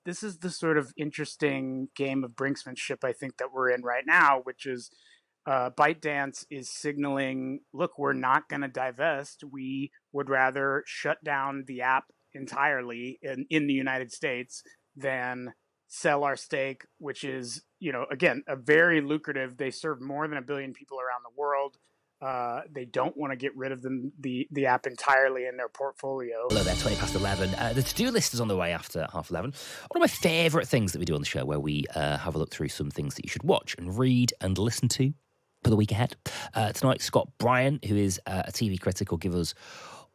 this is the sort of interesting game of brinksmanship I think that we're in right now, which is ByteDance is signaling, look, we're not going to divest. We would rather shut down the app entirely in the United States than sell our stake, which is, again, a very lucrative. They serve more than a billion people around the world. They don't want to get rid of the app entirely in their portfolio. Hello there, 20 past 11. The to-do list is on the way after half 11. One of my favourite things that we do on the show, where we have a look through some things that you should watch and read and listen to for the week ahead. Tonight, Scott Bryan, who is a TV critic, will give us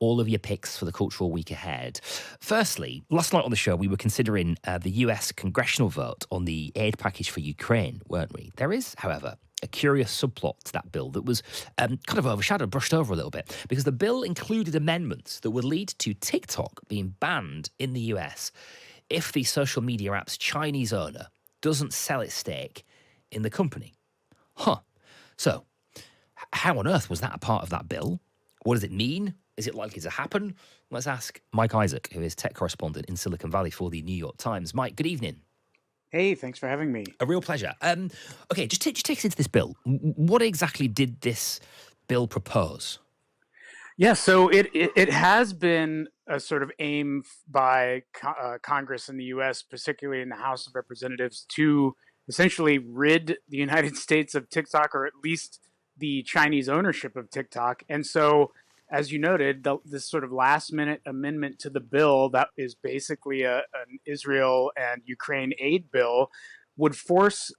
all of your picks for the cultural week ahead. Firstly, last night on the show, we were considering the US congressional vote on the aid package for Ukraine, weren't we? There is, however, a curious subplot to that bill that was kind of overshadowed, brushed over a little bit, because the bill included amendments that would lead to TikTok being banned in the US if the social media app's Chinese owner doesn't sell its stake in the company. So, how on earth was that a part of that bill? What does it mean? Is it likely to happen? Let's ask Mike Isaac, who is tech correspondent in Silicon Valley for the New York Times. Mike, good evening. Hey, thanks for having me. A real pleasure. Okay, just take us into this bill. What exactly did this bill propose? Yeah, so it has been a sort of aim by Congress in the U.S., particularly in the House of Representatives, to essentially rid the United States of TikTok, or at least the Chinese ownership of TikTok. And so, as you noted, this sort of last-minute amendment to the bill that is basically an Israel and Ukraine aid bill would force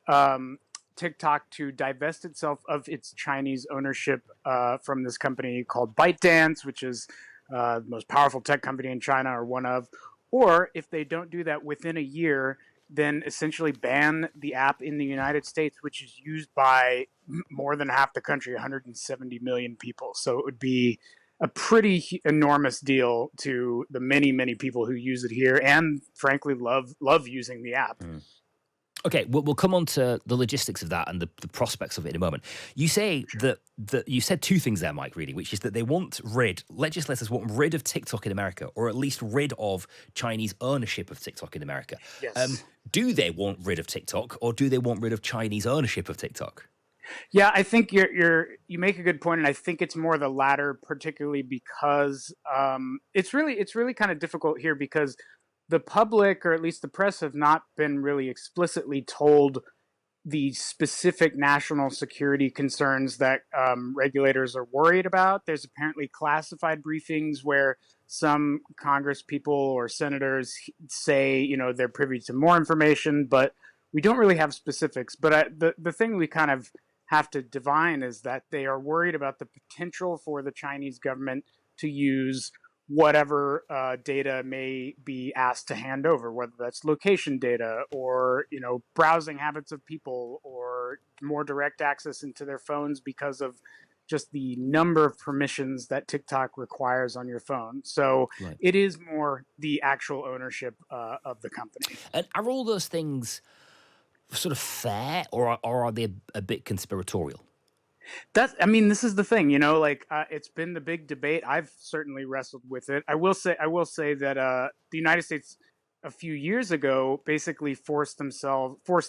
TikTok to divest itself of its Chinese ownership from this company called ByteDance, which is the most powerful tech company in China, or one of. Or if they don't do that within a year, then essentially ban the app in the United States, which is used by more than half the country, 170 million people. So it would be a pretty enormous deal to the many, many people who use it here and, frankly, love using the app. Okay, we'll come on to the logistics of that and the prospects of it in a moment. You say that you said two things there, Mike, really, which is that they want legislators want rid of TikTok in America, or at least rid of Chinese ownership of TikTok in America. Yes. Do they want rid of TikTok, or do they want rid of Chinese ownership of TikTok? Yeah, I think you make a good point, and I think it's more the latter, particularly because it's really kind of difficult here because the public, or at least the press, have not been really explicitly told the specific national security concerns that regulators are worried about. There's apparently classified briefings where some Congress people or senators say, they're privy to more information, but we don't really have specifics. But the thing we kind of have to divine is that they are worried about the potential for the Chinese government to use whatever data may be asked to hand over, whether that's location data or browsing habits of people or more direct access into their phones because of just the number of permissions that TikTok requires on your phone. So right. It is more the actual ownership of the company. And are all those things sort of fair, or are they a bit conspiratorial? This is the thing, it's been the big debate. I've certainly wrestled with it. I will say that the United States a few years ago basically forced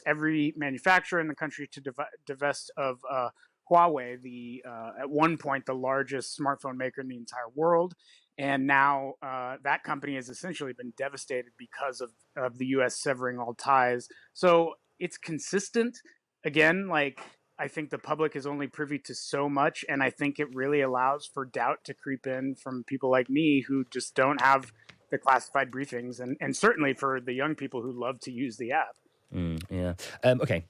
every manufacturer in the country to divest of Huawei, at one point the largest smartphone maker in the entire world. And now that company has essentially been devastated because of the U.S. severing all ties. So it's consistent. Again, I think the public is only privy to so much, and I think it really allows for doubt to creep in from people like me who just don't have the classified briefings, and certainly for the young people who love to use the app. Yeah. Okay.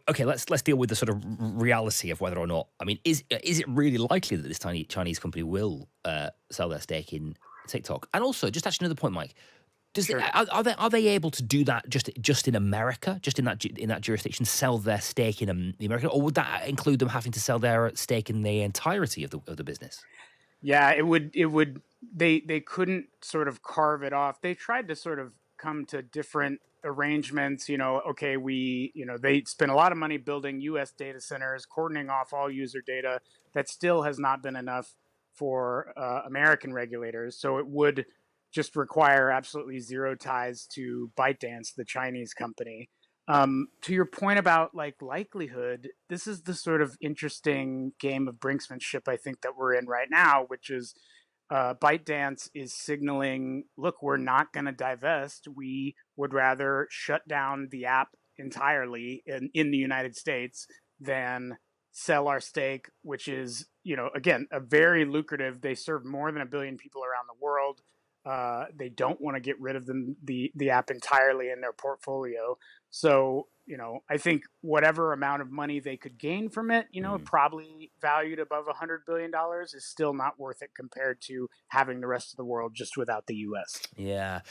Okay. Let's deal with the sort of reality of whether or not. I mean, is it really likely that this tiny Chinese company will sell their stake in TikTok? And also, just actually another point, Mike. Sure. Are they able to do that just in America, just in that jurisdiction, sell their stake in the American, or would that include them having to sell their stake in the entirety of the business? Yeah, it would. They couldn't sort of carve it off. They tried to sort of come to different arrangements. Okay, they spent a lot of money building U.S. data centers, cordoning off all user data. That still has not been enough for American regulators. So it would just require absolutely zero ties to ByteDance, the Chinese company. To your point about like likelihood, this is the sort of interesting game of brinksmanship I think that we're in right now, which is ByteDance is signaling, look, we're not going to divest. We would rather shut down the app entirely in the United States than sell our stake, which is, again, a very lucrative. They serve more than a billion people around the world. They don't want to get rid of the app entirely in their portfolio. So, I think whatever amount of money they could gain from it, probably valued above $100 billion, is still not worth it compared to having the rest of the world just without the US. Yeah,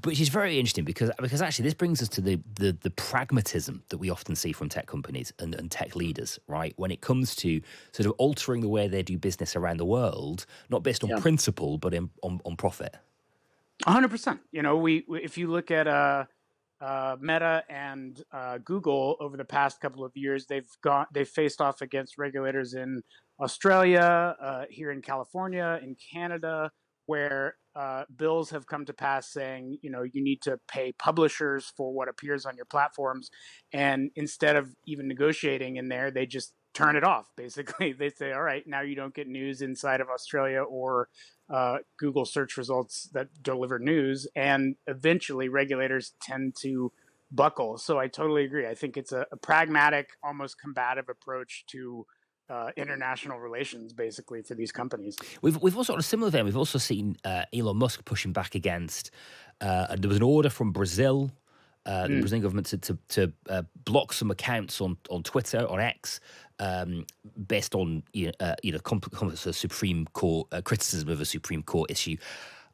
which is very interesting because actually this brings us to the pragmatism that we often see from tech companies and tech leaders, right? When it comes to sort of altering the way they do business around the world, not based on Yeah. principle but on profit. 100%. If you look at Meta and Google over the past couple of years, they've faced off against regulators in Australia, here in California, in Canada, where bills have come to pass saying, you need to pay publishers for what appears on your platforms, and instead of even negotiating in there, they just turn it off. Basically, they say, all right, now you don't get news inside of Australia or Google search results that deliver news, and eventually regulators tend to buckle. So I totally agree. I think it's a pragmatic, almost combative approach to international relations, basically, for these companies. We've also on a similar vein. We've also seen Elon Musk pushing back against. There was an order from Brazil. The Brazilian government to block some accounts on Twitter, on X, based on Supreme Court criticism of a Supreme Court issue,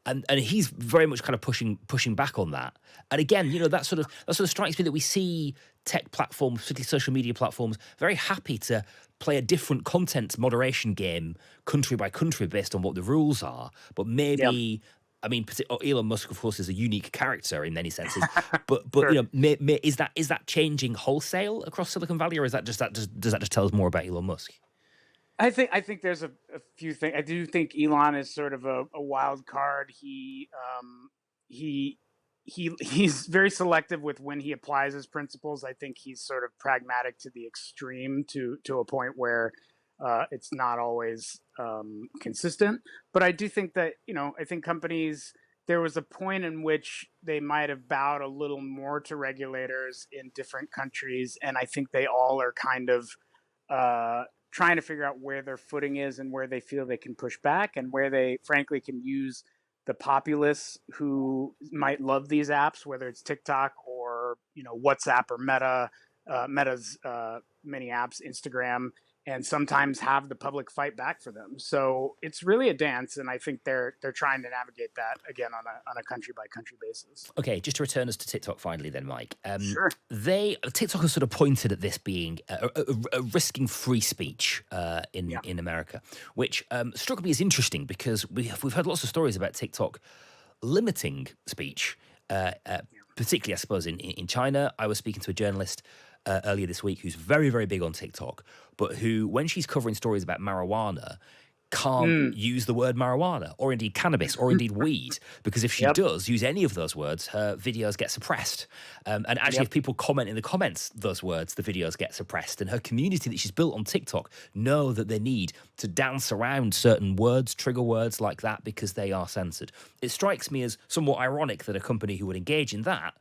and he's very much kind of pushing back on that. And again, that sort of strikes me that we see tech platforms, particularly social media platforms, very happy to play a different content moderation game country by country based on what the rules are, but Yeah. maybe. I mean, Elon Musk, of course, is a unique character in many senses, but Sure. is that changing wholesale across Silicon Valley, or is that does that just tell us more about Elon Musk? I think there's a few things. I do think Elon is sort of a wild card. He he's very selective with when he applies his principles. I think he's sort of pragmatic to the extreme, to a point where it's not always consistent. But I do think that, I think companies, there was a point in which they might have bowed a little more to regulators in different countries, and I think they all are kind of trying to figure out where their footing is and where they feel they can push back, and where they frankly can use the populace who might love these apps, whether it's TikTok or WhatsApp or Meta's many apps, Instagram, and sometimes have the public fight back for them. So it's really a dance, and I think they're trying to navigate that again on a country by country basis. Okay, just to return us to TikTok finally, then, Mike. Sure. TikTok has sort of pointed at this being risking free speech Yeah. in America, which struck me as interesting because we've heard lots of stories about TikTok limiting speech, particularly, I suppose, in China. I was speaking to a journalist earlier this week who's very, very big on TikTok, but who, when she's covering stories about marijuana, can't use the word marijuana or indeed cannabis or indeed weed, because if she Yep. does use any of those words, her videos get suppressed. And actually, Yep. if people comment in the comments those words, the videos get suppressed. And her community that she's built on TikTok know that they need to dance around certain words, trigger words like that, because they are censored. It strikes me as somewhat ironic that a company who would engage in that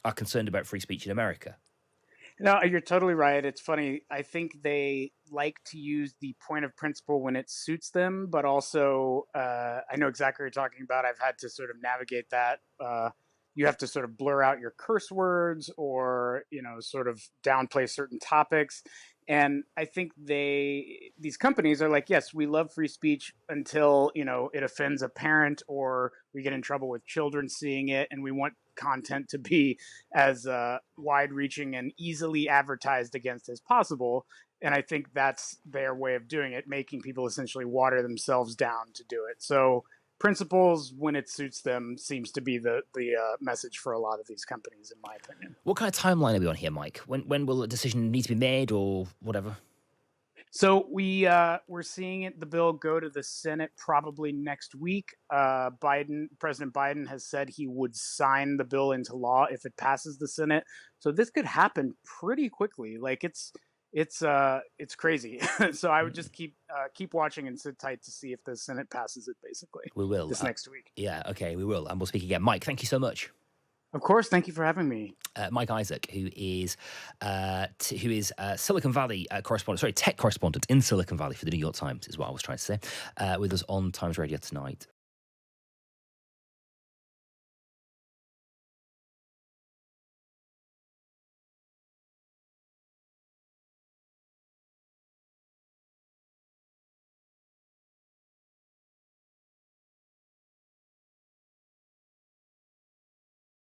are concerned about free speech in America. No, you're totally right. It's funny. I think they like to use the point of principle when it suits them, but also, I know exactly what you're talking about. I've had to sort of navigate that. You have to sort of blur out your curse words, or sort of downplay certain topics. And I think these companies are like, yes, we love free speech until it offends a parent, or we get in trouble with children seeing it, and we want content to be as wide-reaching and easily advertised against as possible. And I think that's their way of doing it, making people essentially water themselves down to do it. So principles, when it suits them, seems to be the message for a lot of these companies, in my opinion. What kind of timeline are we on here, Mike? When will a decision need to be made or whatever? So we're seeing the bill go to the Senate probably next week. President Biden has said he would sign the bill into law if it passes the Senate. So this could happen pretty quickly. Like it's crazy. So I would just keep watching and sit tight to see if the Senate passes it. Basically, We will. this next week. Yeah, okay, we will. And we'll speak again. Mike, thank you so much. Of course, thank you for having me. Mike Isaac, who is Silicon Valley correspondent, sorry, tech correspondent in Silicon Valley for the New York Times, is what I was trying to say, with us on Times Radio tonight.